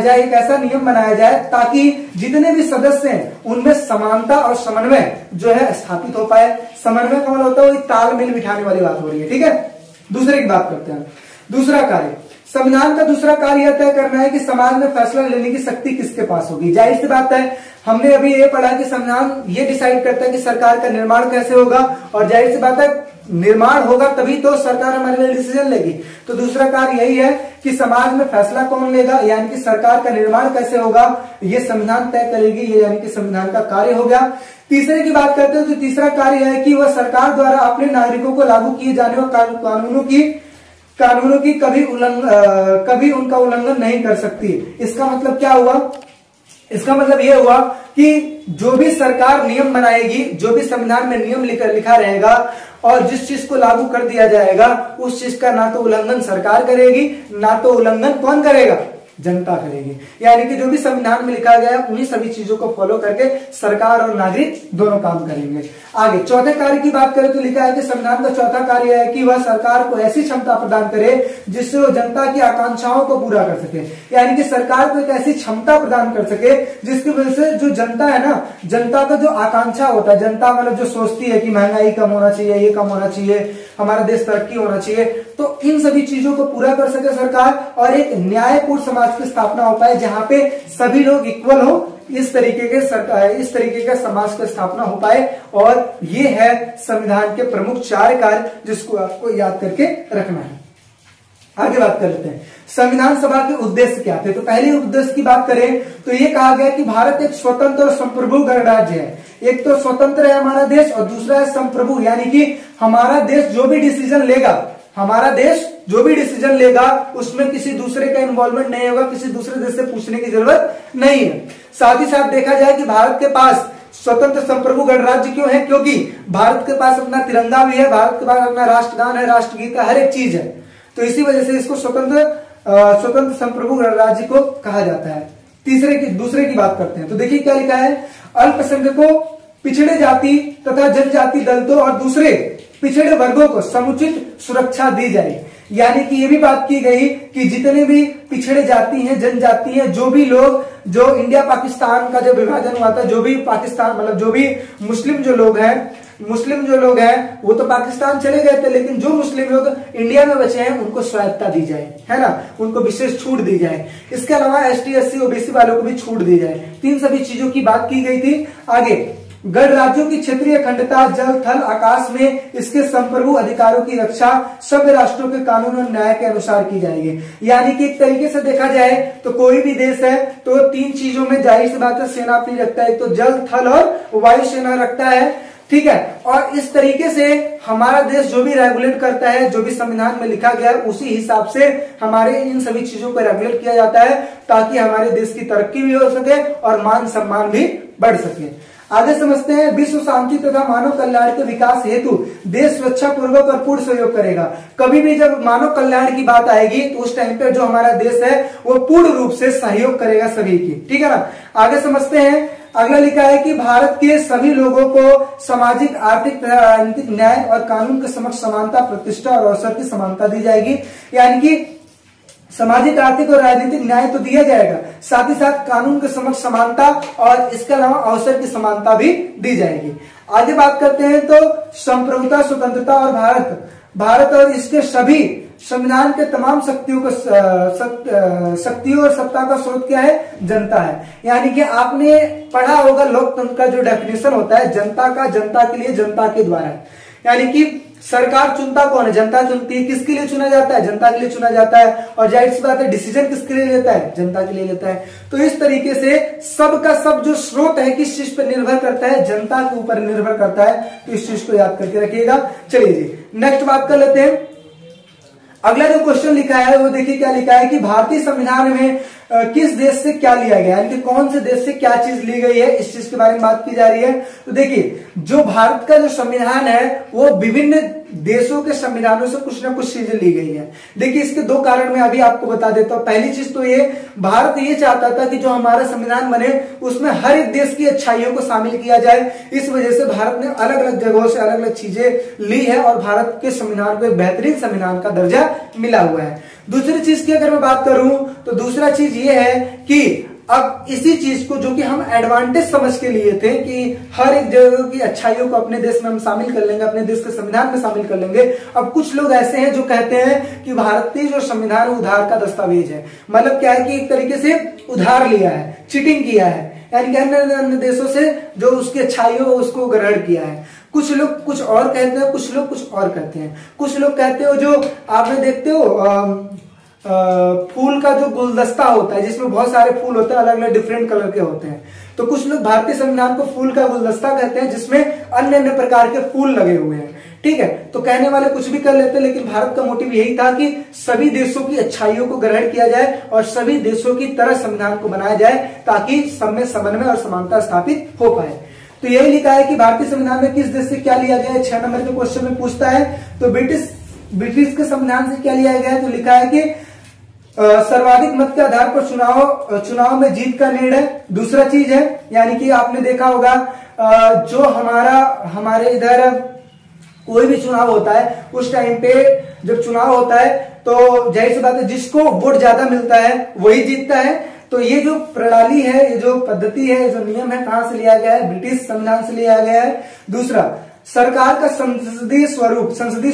जाए, ताकि जितने भी सदस्य हैं उनमें समानता और समन्वय जो है स्थापित हो पाए। समन्वय का मतलब होता है वो तालमेल बिठाने वाली बात हो रही है। ठीक है, दूसरे की बात करते हैं। दूसरा कार्य, संविधान का दूसरा कार्य यह तय करना है कि समाज में फैसला लेने की शक्ति किसके पास होगी। जाहिर सी बात है, हमने अभी ये पढ़ा कि संविधान ये डिसाइड करता है कि सरकार का निर्माण कैसे होगा, और जाहिर सी बात है निर्माण होगा तभी तो सरकार हमारे लिए डिसीजन लेगी। तो दूसरा कार्य यही है कि समाज में फैसला कौन लेगा, यानी कि सरकार का निर्माण कैसे होगा, ये संविधान तय करेगी। ये यानी कि संविधान का कार्य हो गया। तीसरे की बात करते हैं तो तीसरा कार्य है कि वह सरकार द्वारा अपने नागरिकों को लागू किए जाने वाले कानूनों की कभी उनका उल्लंघन नहीं कर सकती। इसका मतलब क्या हुआ? इसका मतलब यह हुआ कि जो भी सरकार नियम बनाएगी, जो भी संविधान में नियम लिखा रहेगा और जिस चीज को लागू कर दिया जाएगा, उस चीज का ना तो उल्लंघन सरकार करेगी, ना तो उल्लंघन कौन करेगा? जनता करेगी। यानी कि जो भी संविधान में लिखा गया है उन्हीं सभी चीजों को फॉलो करके सरकार और नागरिक दोनों काम करेंगे। आगे चौथे कार्य की बात करें तो लिखा है कि संविधान का चौथा कार्य है कि वह सरकार को ऐसी क्षमता प्रदान करे जिससे वो जनता की आकांक्षाओं को पूरा कर सके। यानी कि सरकार को एक ऐसी क्षमता प्रदान कर सके जिसकी वजह से जो जनता है ना, जनता का जो आकांक्षा होता है, जनता मतलब जो सोचती है कि महंगाई कम होना चाहिए, ये कम होना चाहिए, हमारा देश तरक्की होना चाहिए, तो इन सभी चीजों को पूरा कर सके सरकार और एक न्यायपूर्ण समाज की स्थापना हो पाए जहां पे सभी लोग इक्वल हो, इस तरीके के समाज की स्थापना हो पाए। और ये है संविधान के प्रमुख 4 कार्य जिसको आपको याद करके रखना है। आगे बात कर लेते हैं संविधान सभा के उद्देश्य क्या थे। तो पहले उद्देश्य की बात करें तो ये कहा गया कि भारत एक स्वतंत्र और संप्रभु गणराज्य है। एक तो स्वतंत्र है हमारा देश और दूसरा है संप्रभु, यानी कि हमारा देश जो भी डिसीजन लेगा उसमें किसी दूसरे का इन्वॉल्वमेंट नहीं होगा, किसी दूसरे देश से पूछने की जरूरत नहीं है। साथ ही साथ देखा जाए कि भारत के पास स्वतंत्र संप्रभु गणराज्य क्यों है? क्योंकि भारत के पास अपना तिरंगा भी है, भारत के पास अपना राष्ट्रगान है, राष्ट्रगीत है, हर एक चीज है। तो इसी वजह से इसको स्वतंत्र संप्रभु गणराज्य को कहा जाता है। दूसरे की बात करते हैं तो देखिए क्या लिखा है, अल्पसंख्यकों, पिछड़े जाति तथा जनजाति दलितों और दूसरे पिछड़े वर्गों को समुचित सुरक्षा दी जाए। यानी कि ये भी बात की गई कि जितने भी पिछड़े जाति हैं, जनजाति हैं, जो भी लोग, जो इंडिया पाकिस्तान का जो विभाजन हुआ था, जो भी पाकिस्तान मतलब जो भी मुस्लिम जो लोग हैं वो तो पाकिस्तान चले गए थे, लेकिन जो मुस्लिम लोग इंडिया में बचे हैं उनको स्वायत्ता दी जाए, है ना, उनको विशेष छूट दी जाए। इसके अलावा ST SC OBC वालों को भी छूट दी जाए। तीन सभी चीजों की बात की गई थी। आगे गणराज्यों की क्षेत्रीय अखंडता, जल थल आकाश में इसके संप्रभु अधिकारों की रक्षा सभ्य राष्ट्रों के कानून और न्याय के अनुसार की जाएगी। यानी कि एक तरीके से देखा जाए तो कोई भी देश है तो 3 चीजों में जाहिर सी बात है सेना अपनी रखता है, तो जल थल और वायु सेना रखता है, ठीक है। और इस तरीके से हमारा देश जो भी रेगुलेट करता है, जो भी संविधान में लिखा गया है, उसी हिसाब से हमारे इन सभी चीजों को रेगुलेट किया जाता है ताकि हमारे देश की तरक्की भी हो सके और मान सम्मान भी बढ़ सके। आगे समझते हैं, विश्व शांति तथा मानव कल्याण के विकास हेतु देश सुरक्षा पूर्वक और पूर्ण सहयोग करेगा। कभी भी जब मानव कल्याण की बात आएगी तो उस टाइम पे जो हमारा देश है वो पूर्ण रूप से सहयोग करेगा सभी की, ठीक है ना। आगे समझते हैं, अगला लिखा है कि भारत के सभी लोगों को सामाजिक, आर्थिक, राजनीतिक न्याय और कानून के समक्ष समानता, प्रतिष्ठा और अवसर की समानता दी जाएगी। यानी कि सामाजिक, आर्थिक और राजनीतिक न्याय तो दिया जाएगा, साथ ही साथ कानून के समक्ष समानता और इसके अलावा अवसर की समानता भी दी जाएगी। आगे बात करते हैं तो संप्रभुता, स्वतंत्रता और भारत और इसके सभी संविधान के तमाम शक्तियों और सत्ता का स्रोत क्या है? जनता है। यानी कि आपने पढ़ा होगा लोकतंत्र का जो डेफिनेशन होता है, जनता का, जनता के लिए, जनता के द्वारा। यानी कि सरकार चुनता कौन है? जनता चुनती है। किसके लिए चुना जाता है? जनता के लिए चुना जाता है। और जाहिर सी बात है डिसीजन किसके लिए लेता है? जनता के लिए लेता है। तो इस तरीके से सबका सब जो स्रोत है किस चीज पर निर्भर करता है? जनता के ऊपर निर्भर करता है। तो इस चीज को याद करके रखिएगा। चलिए जी नेक्स्ट बात कर लेते हैं। अगला जो क्वेश्चन लिखा है वो देखिए क्या लिखा है कि भारतीय संविधान में किस देश से क्या लिया गया, यानी कि कौन से देश से क्या चीज ली गई है, इस चीज के बारे में बात की जा रही है। तो देखिए जो भारत का जो संविधान है वो विभिन्न देशों के संविधानों से कुछ ना कुछ चीजें ली गई है। देखिए इसके 2 कारण मैं अभी आपको बता देता हूं। पहली चीज तो ये, भारत ये चाहता था कि जो हमारा संविधान बने उसमें हर एक देश की अच्छाइयों को शामिल किया जाए। इस वजह से भारत ने अलग अलग जगहों से अलग अलग चीजें ली है और भारत के संविधान को एक बेहतरीन संविधान का दर्जा मिला हुआ है। दूसरी चीज की अगर मैं बात करूं तो दूसरा चीज ये है कि अब इसी चीज को जो कि हम एडवांटेज समझ के लिए थे कि हर एक जगह की अच्छाइयों को अपने देश में हम शामिल कर लेंगे, अपने देश के संविधान में शामिल कर लेंगे। अब कुछ लोग ऐसे हैं जो कहते हैं कि भारतीय जो संविधान उधार का दस्तावेज है। मतलब क्या है कि एक तरीके से उधार लिया है, चीटिंग किया है, यानी अन्य देशों से जो उसकी अच्छाइयों उसको ग्रहण किया है। कुछ लोग कुछ और कहते हैं, कुछ लोग कुछ और कहते हैं। कुछ लोग कहते हो जो आपने देखते हो फूल का जो गुलदस्ता होता है जिसमें बहुत सारे फूल होते हैं, अलग अलग डिफरेंट कलर के होते हैं, तो कुछ लोग भारतीय संविधान को फूल का गुलदस्ता कहते हैं, जिसमें अन्य अन्य प्रकार के फूल लगे हुए हैं। ठीक है, तो कहने वाले कुछ भी कर लेते हैं, लेकिन भारत का मोटिव यही था कि सभी देशों की अच्छाइयों को ग्रहण किया जाए और सभी देशों की तरह संविधान को बनाया जाए, ताकि सब में समन्वय और समानता स्थापित हो पाए। तो यही लिखा है कि भारतीय संविधान में किस देश से क्या लिया गया है, 6 नंबर के क्वेश्चन में पूछता है। तो ब्रिटिश के संविधान से क्या लिया गया है, तो लिखा है कि सर्वाधिक मत के आधार पर चुनाव में जीत का निर्णय। दूसरा चीज है, यानी कि आपने देखा होगा जो हमारे इधर कोई भी चुनाव होता है, उस टाइम पे जब चुनाव होता है तो जाहिर सी बात है जिसको वोट ज्यादा मिलता है वही जीतता है। तो ये जो प्रणाली है, ये जो पद्धति है, ये जो नियम है, कहां से लिया गया है, ब्रिटिश संविधान से लिया गया है। दूसरा, सरकार का संसदीय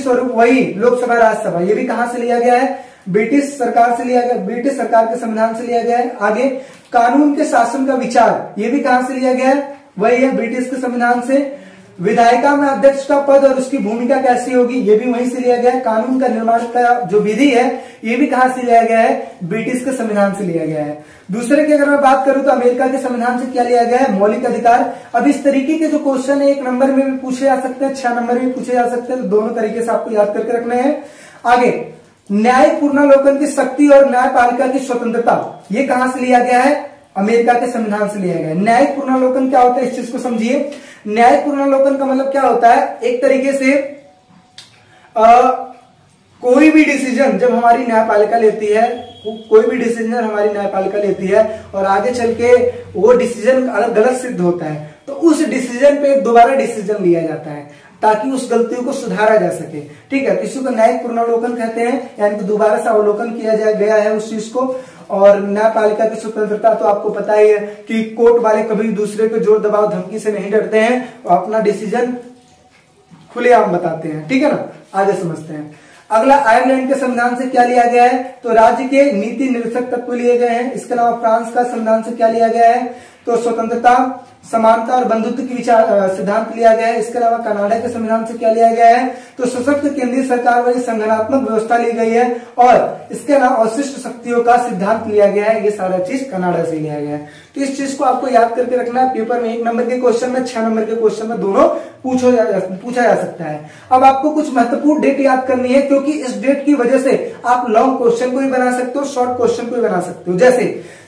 स्वरूप वही लोकसभा राज्यसभा, ये भी कहां से लिया गया है, ब्रिटिश सरकार से लिया गया, ब्रिटिश सरकार के संविधान से लिया गया है। आगे, कानून के शासन का विचार, ये भी कहां से लिया गया है, वही है ब्रिटिश के संविधान से। विधायिका में अध्यक्ष का पद और उसकी भूमिका कैसी होगी, ये भी वहीं से लिया गया है। कानून का निर्माण का जो विधि है, ये भी कहां से लिया गया है, ब्रिटिश के संविधान से लिया गया है। दूसरे की अगर मैं बात करूं तो अमेरिका के संविधान से क्या लिया गया है, मौलिक अधिकार। अब इस तरीके के जो क्वेश्चन है 1 नंबर में भी पूछे जा सकते हैं, 6 नंबर में भी पूछे जा सकते हैं, तो दोनों तरीके से आपको याद करके रखना है। आगे, न्यायिक पुनर्विलोकन की शक्ति और न्यायपालिका की स्वतंत्रता, ये कहां से लिया गया है, अमेरिका के संविधान से लिया गया है। न्यायिक पुनर्विलोकन क्या होता है, इस चीज को समझिए। न्यायिक पुनर्विलोकन का मतलब क्या होता है, एक तरीके से कोई भी डिसीजन जब हमारी न्यायपालिका लेती है, कोई भी डिसीजन हमारी न्यायपालिका लेती है और आगे चल के वो डिसीजन अगर गलत सिद्ध होता है, तो उस डिसीजन पे दोबारा डिसीजन लिया जाता है ताकि उस गलतियों को सुधारा जा सके। ठीक है, तो इसी को न्यायिक पुनर्विलोकन कहते हैं, यानी कि दोबारा से अवलोकन किया गया है उस चीज को। और न्यायपालिका की स्वतंत्रता तो आपको पता ही है कि कोर्ट वाले कभी दूसरे पे जोर दबाव धमकी से नहीं डरते हैं, और अपना डिसीजन खुलेआम बताते हैं। ठीक है ना, आगे समझते हैं। अगला, आयरलैंड के संविधान से क्या लिया गया है, तो राज्य के नीति निर्देशक तत्व लिए गए हैं। इसके अलावा फ्रांस का संविधान से क्या लिया गया है, तो स्वतंत्रता, समानता और बंधुत्व की सिद्धांत लिया गया है। इसके अलावा कनाडा के संविधान से क्या लिया गया है, तो सशक्त केंद्रीय सरकार वाली संगठनात्मक व्यवस्था ली गई है, और इसके अलावा अवशिष्ट शक्तियों का सिद्धांत लिया गया है। ये सारा चीज कनाडा से लिया गया है। तो इस चीज को आपको याद करके रखना है। पेपर में 1 नंबर के क्वेश्चन में, 6 नंबर के क्वेश्चन में दोनों पूछा जा सकता है। अब आपको कुछ महत्वपूर्ण डेट याद करनी है, क्योंकि इस डेट की वजह से आप लॉन्ग क्वेश्चन को भी बना सकते हो, शॉर्ट क्वेश्चन को भी बना सकते हो।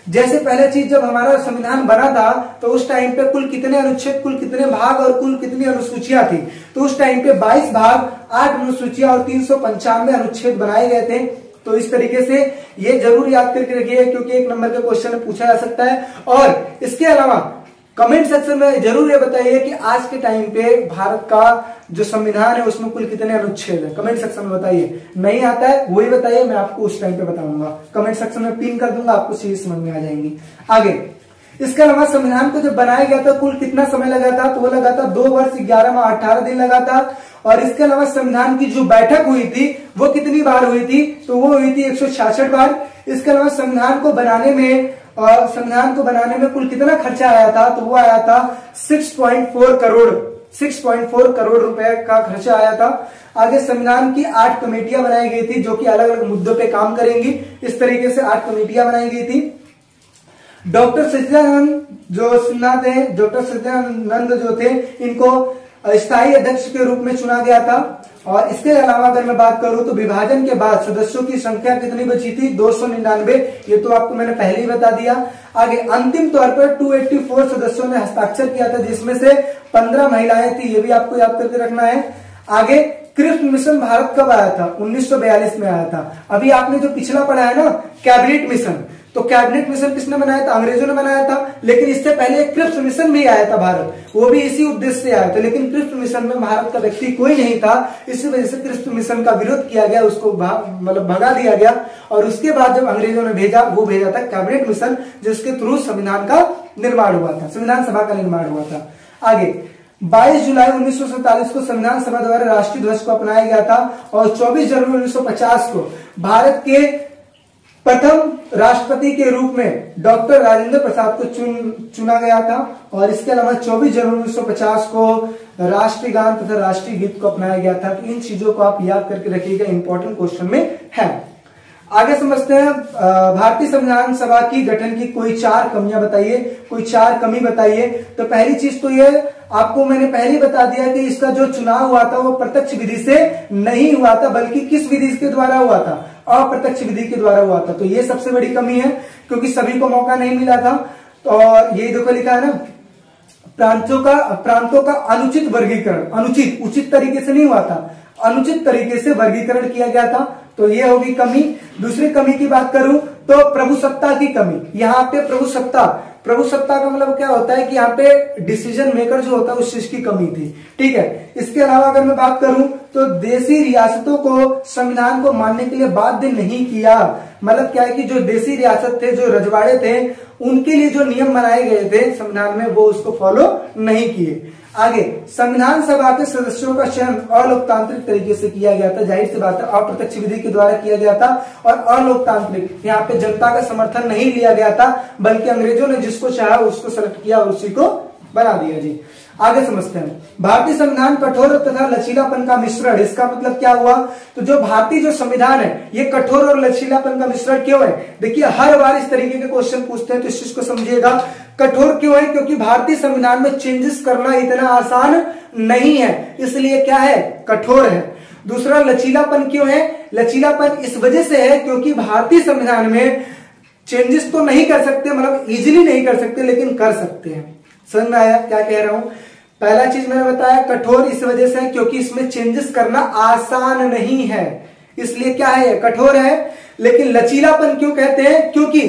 जैसे पहले चीज, जब हमारा संविधान बना था तो उस टाइम पे कुल कितने अनुच्छेद, कुल कितने भाग और कुल कितनी अनुसूचियां थी, तो उस टाइम पे 22 भाग, 8 अनुसूचियां और 395 अनुच्छेद बनाए गए थे। तो इस तरीके से ये जरूर याद करके रखिए, क्योंकि 1 नंबर के क्वेश्चन में पूछा जा सकता है। और इसके अलावा कमेंट सेक्शन में जरूर ये बताइए कि आज के टाइम पे भारत का जो संविधान है उसमें कुल कितने अनुच्छेद है, कमेंट सेक्शन में बताइए। नहीं आता है वही बताइए, मैं आपको उस टाइम पे बताऊंगा, कमेंट सेक्शन में पिन कर दूंगा, आपको चीज समझ में आ जाएंगी। आगे, इसके अलावा संविधान को जब बनाया गया था कुल कितना समय लगा था, तो वो लगा था 2 वर्ष 11 माह 18 दिन लगा था। और इसके अलावा संविधान की जो बैठक हुई थी वो कितनी बार हुई थी, तो वो हुई थी 166 बार। इसके अलावा संविधान को बनाने में कुल कितना खर्चा आया था, तो वो आया था 6.4 करोड़ रुपए का खर्चा आया था। आगे, संविधान की 8 कमेटियां बनाई गई थी जो कि अलग अलग मुद्दों पे काम करेंगी। इस तरीके से 8 कमेटियां बनाई गई थी। डॉक्टर सच्चिदानंद जो थे, इनको स्थायी अध्यक्ष के रूप में चुना गया था। और इसके अलावा अगर मैं बात करूं तो विभाजन के बाद सदस्यों की संख्या कितनी बची थी, 299। ये तो आपको मैंने पहले ही बता दिया। आगे, अंतिम तौर पर 284 सदस्यों ने हस्ताक्षर किया था, जिसमें से 15 महिलाएं थी, ये भी आपको याद करके रखना है। आगे, क्रिप्स मिशन भारत कब आया था, 1942 में आया था। अभी आपने जो पिछला पढ़ा है ना, कैबिनेट मिशन, तो कैबिनेट मिशन किसने बनाया था, अंग्रेजों ने बनाया था। लेकिन इससे पहले क्रिप्स मिशन भी आया था भारत, वो भी इसी उद्देश्य से आया था। लेकिन क्रिप्स मिशन में भारत का व्यक्ति कोई नहीं था, इसी वजह से क्रिप्स मिशन का विरोध किया गया, उसको भगा दिया गया। और उसके बाद जब अंग्रेजों ने भेजा था कैबिनेट मिशन, जिसके थ्रू संविधान का निर्माण हुआ था, संविधान सभा का निर्माण हुआ था। आगे, 22 जुलाई 1947 को संविधान सभा द्वारा राष्ट्रीय ध्वज को अपनाया गया था। और 24 जनवरी 1950 को भारत के प्रथम राष्ट्रपति के रूप में डॉक्टर राजेंद्र प्रसाद को चुना गया था। और इसके अलावा 24 जनवरी 1950 को राष्ट्रीय गान तथा राष्ट्रीय गीत को अपनाया गया था। तो इन चीजों को आप याद करके रखिएगा, इंपॉर्टेंट क्वेश्चन में है। आगे समझते हैं, भारतीय संविधान सभा की गठन की कोई 4 कमियां बताइए, कोई 4 कमी बताइए। तो पहली चीज तो ये आपको मैंने पहले ही बता दिया कि इसका जो चुनाव हुआ था वो प्रत्यक्ष विधि से नहीं हुआ था, बल्कि किस विधि के द्वारा हुआ था, अप्रत्यक्ष विधि के द्वारा हुआ था। तो ये सबसे बड़ी कमी है, क्योंकि सभी को मौका नहीं मिला था। और यही देखो लिखा है ना, प्रांतों का अनुचित वर्गीकरण, अनुचित, उचित तरीके से नहीं हुआ था, अनुचित तरीके से वर्गीकरण किया गया था। तो ये होगी कमी। दूसरी कमी की बात करूं तो प्रभुसत्ता की कमी। यहाँ पे प्रभुसत्ता का मतलब क्या होता है कि यहाँ पे डिसीजन मेकर जो होता है उस चीज की कमी थी। ठीक है। इसके अलावा अगर मैं बात करूं तो देशी रियासतों को संविधान को मानने के लिए बाध्य नहीं किया। मतलब क्या है कि जो देशी रियासत थे, जो रजवाड़े थे, उनके लिए जो नियम बनाए गए थे संविधान में, वो उसको फॉलो नहीं किए। आगे, संविधान सभा के सदस्यों का चयन अलोकतांत्रिक तरीके से किया गया था। जाहिर सी बात है, अप्रत्यक्ष विधि के द्वारा किया गया था और अलोकतांत्रिक, यहाँ पे जनता का समर्थन नहीं लिया गया था, बल्कि अंग्रेजों ने जिसको चाहा उसको सेलेक्ट किया और उसी को बना दिया जी। आगे समझते हैं, भारतीय संविधान कठोर तथा लचीलापन का मिश्रण। इसका मतलब क्या हुआ? तो जो भारतीय जो संविधान है ये कठोर और लचीलापन का मिश्रण क्यों है? देखिए, हर बार इस तरीके के क्वेश्चन पूछते हैं, तो इस चीज को समझिएगा। कठोर क्यों है? क्योंकि भारतीय संविधान में चेंजेस करना इतना आसान नहीं है, इसलिए क्या है? कठोर है। दूसरा, लचीलापन क्यों है? लचीलापन इस वजह से है क्योंकि भारतीय संविधान में चेंजेस तो नहीं कर सकते, मतलब इजीली नहीं कर सकते, लेकिन कर सकते हैं। समझ में आया क्या कह रहा हूं? पहला चीज मैंने बताया, कठोर इस वजह से है क्योंकि इसमें चेंजेस करना आसान नहीं है, इसलिए क्या है? कठोर है। लेकिन लचीलापन क्यों कहते हैं? क्योंकि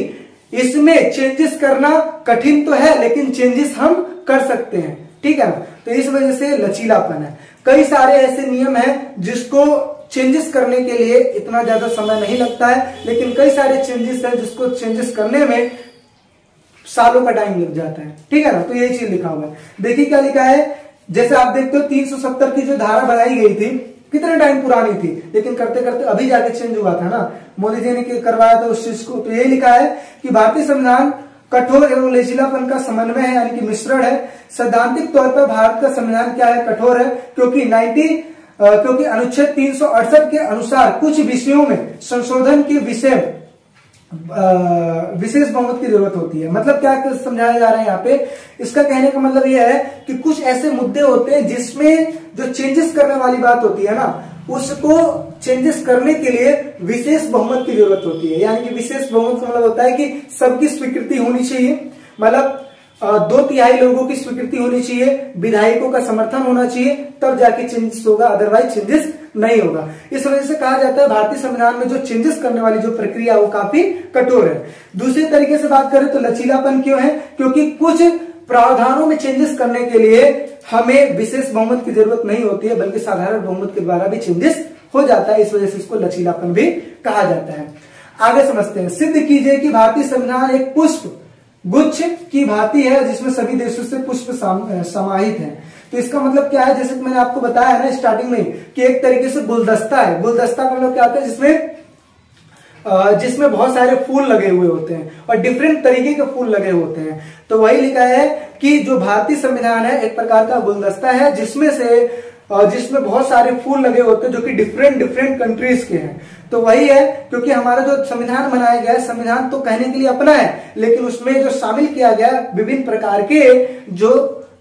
इसमें चेंजेस करना कठिन तो है, लेकिन चेंजेस हम कर सकते हैं। ठीक है ना? तो इस वजह से लचीलापन है। कई सारे ऐसे नियम हैं जिसको चेंजेस करने के लिए इतना ज्यादा समय नहीं लगता है, लेकिन कई सारे चेंजेस हैं जिसको चेंजेस करने में सालों का टाइम लग जाता है। ठीक है ना? तो यही चीज लिखा हुआ है। देखिए क्या लिखा है, जैसे आप देखते हो 370 की जो धारा बनाई गई थी, कितने टाइम पुरानी थी, लेकिन करते करते अभी जाके चेंज हुआ था ना, मोदी जी ने करवाया था उस चीज को। तो यही लिखा है कि भारतीय संविधान कठोर एवं लचीलापन का समन्वय है, यानी कि मिश्रण है। सैद्धांतिक तौर पर भारत का संविधान क्या है? कठोर है, क्योंकि अनुच्छेद 368 के अनुसार कुछ विषयों में संशोधन के विषय विशेष बहुमत की जरूरत होती है। मतलब क्या समझाया जा रहा है यहाँ पे? इसका कहने का मतलब यह है कि कुछ ऐसे मुद्दे होते हैं जिसमें जो चेंजेस करने वाली बात होती है ना, उसको चेंजेस करने के लिए विशेष बहुमत की जरूरत होती है। यानी कि विशेष बहुमत का मतलब होता है कि सबकी स्वीकृति होनी चाहिए, मतलब 2/3 लोगों की स्वीकृति होनी चाहिए, विधायकों का समर्थन होना चाहिए, तब जाके चेंजेस होगा, अदरवाइज चेंजेस नहीं होगा। इस वजह से कहा जाता है भारतीय संविधान में जो चेंजेस करने वाली जो प्रक्रिया वो काफी कठोर है। दूसरी तरीके से बात करें तो लचीलापन क्यों है? क्योंकि कुछ प्रावधानों में चेंजेस करने के लिए हमें विशेष बहुमत की जरूरत नहीं होती है, बल्कि साधारण बहुमत के द्वारा भी चेंजेस हो जाता है। इस वजह से इसको लचीलापन भी कहा जाता है। आगे समझते हैं, सिद्ध कीजिए कि भारतीय संविधान एक पुष्प गुच्छ की भांति है जिसमें सभी देशों से पुष्प समाहित हैं। तो इसका मतलब क्या है? जैसे कि मैंने आपको बताया ना स्टार्टिंग में कि एक तरीके से गुलदस्ता है। गुलदस्ता का मतलब क्या होता है? जिसमें बहुत सारे फूल लगे हुए होते हैं और डिफरेंट तरीके के फूल लगे होते हैं। तो वही लिखा है कि जो भारतीय संविधान है एक प्रकार का गुलदस्ता है जिसमें बहुत सारे फूल लगे होते हैं जो कि डिफरेंट कंट्रीज के हैं। तो वही है, क्योंकि हमारा जो संविधान बनाया गया है, संविधान तो कहने के लिए अपना है, लेकिन उसमें जो शामिल किया गया विभिन्न प्रकार के जो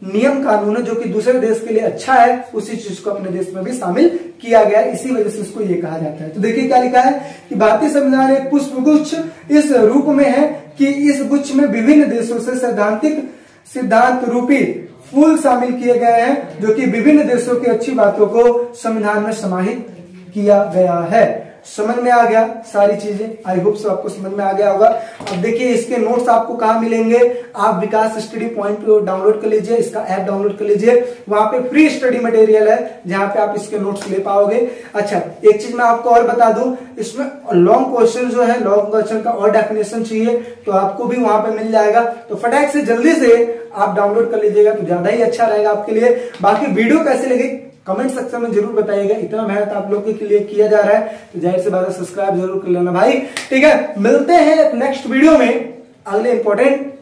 नियम कानून है जो कि दूसरे देश के लिए अच्छा है, उसी चीज को अपने देश में भी शामिल किया गया है। इसी वजह से इसको ये कहा जाता है। तो देखिए क्या लिखा है कि भारतीय संविधान एक पुष्प गुच्छ इस रूप में है कि इस गुच्छ में विभिन्न देशों से सिद्धांत रूपी फूल शामिल किए गए हैं, जो कि विभिन्न देशों की अच्छी बातों को संविधान में समाहित किया गया है। समझ में आ गया सारी चीजें? आई होप सो आपको समझ में आ गया होगा। अब देखिए इसके नोट्स आपको कहाँ मिलेंगे? आप विकास स्टडी पॉइंट को डाउनलोड कर लीजिए, इसका ऐप डाउनलोड कर लीजिए, वहां पे फ्री स्टडी मटेरियल है जहां पे आप इसके नोट्स ले पाओगे। अच्छा, एक चीज मैं आपको और बता दूं, इसमें लॉन्ग क्वेश्चन जो है, लॉन्ग क्वेश्चन का और डेफिनेशन चाहिए तो आपको भी वहां पे मिल जाएगा। तो फटाक से जल्दी से आप डाउनलोड कर लीजिएगा तो ज्यादा ही अच्छा रहेगा आपके लिए। बाकी वीडियो कैसे लगी कमेंट सेक्शन में जरूर बताइएगा। इतना मेहनत आप लोगों के लिए किया जा रहा है तो जाहिर सी बात है सब्सक्राइब जरूर कर लेना भाई। ठीक है, मिलते हैं नेक्स्ट वीडियो में अगले इंपॉर्टेंट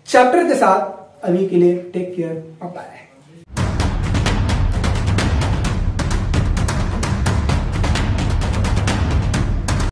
चैप्टर के साथ। अभी के लिए टेक केयर, बाय।